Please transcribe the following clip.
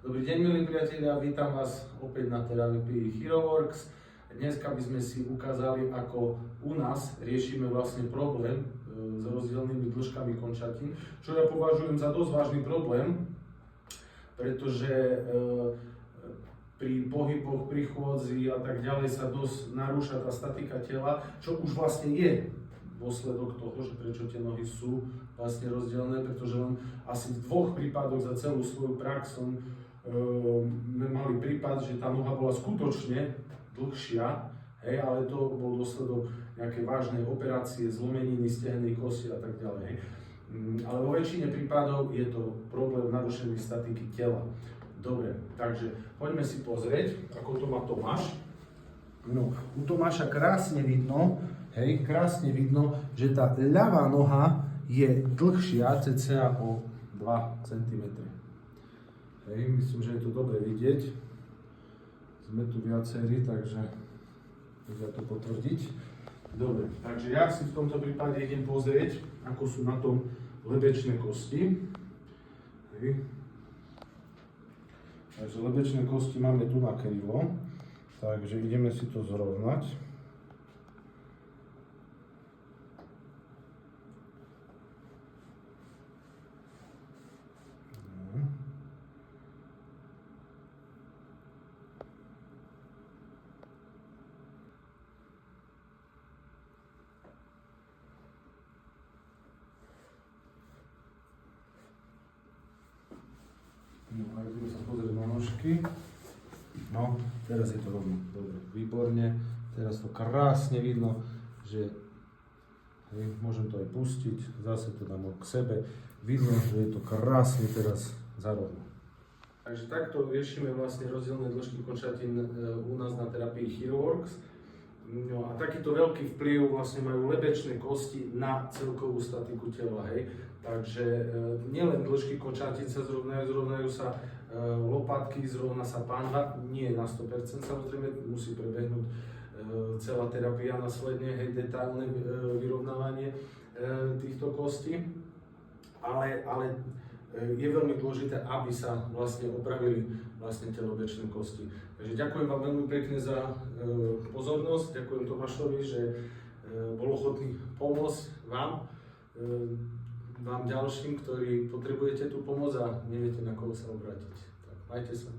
Dobrý deň, milí priatelia, vítam vás opäť na terapii HeroWorks. Dneska by sme si ukázali, ako u nás riešime vlastne problém s rozdielnymi dĺžkami končatín, čo ja považujem za dosť vážny problém, pretože pri pohyboch, pri chôdzi a tak ďalej sa dosť narúša tá statika tela, čo už vlastne je dôsledok toho, že prečo tie nohy sú vlastne rozdielne, pretože len asi v 2 prípadoch za celú svoju prax som mali prípad, že tá noha bola skutočne dlhšia, hej, ale to bol dôsledok nejakej vážnej operácie, zlomeniny stehnej kosti a tak ďalej. Ale vo väčšine prípadov je to problém narušenej statiky tela. Dobre, takže poďme si pozrieť, ako to má Tomáš. No, u Tomáša krásne vidno, že tá ľavá noha je dlhšia cca o 2 cm. Hej, myslím, že je to dobre vidieť. Sme tu viacerí, takže vedia to potvrdiť. Dobre, takže ja si v tomto prípade idem pozrieť, ako sú na tom lebečné kosti. Hej. Takže lebečné kosti máme tu na krivo, takže ideme si to zrovnať. No a ideme sa pozrieť na nožky. No, teraz je to rovno. Dobre, výborne. Teraz to krásne vidno, že môžem to aj pustiť. Zase to dám k sebe. Vidno, že je to krásne teraz zarovno. Takže takto riešime vlastne rozdielne dĺžky končatín u nás na terapii HeroWorks. No a takýto veľký vplyv vlastne majú lebečné kosti na celkovú statiku tela, hej. Takže nielen dĺžky končatín sa zrovnajú sa lopatky, zrovna sa panva, nie na 100%, samozrejme musí prebehnúť celá terapia následne, hej, detailné vyrovnávanie týchto kostí, ale je veľmi dôležité, aby sa vlastne opravili vlastne tie lebečné kosti. Takže ďakujem vám veľmi pekne za pozornosť, ďakujem Tomášovi, že bol ochotný pomôcť vám ďalším, ktorí potrebujete tú pomoc a neviete, na koho sa obrátiť. Tak, majte sa.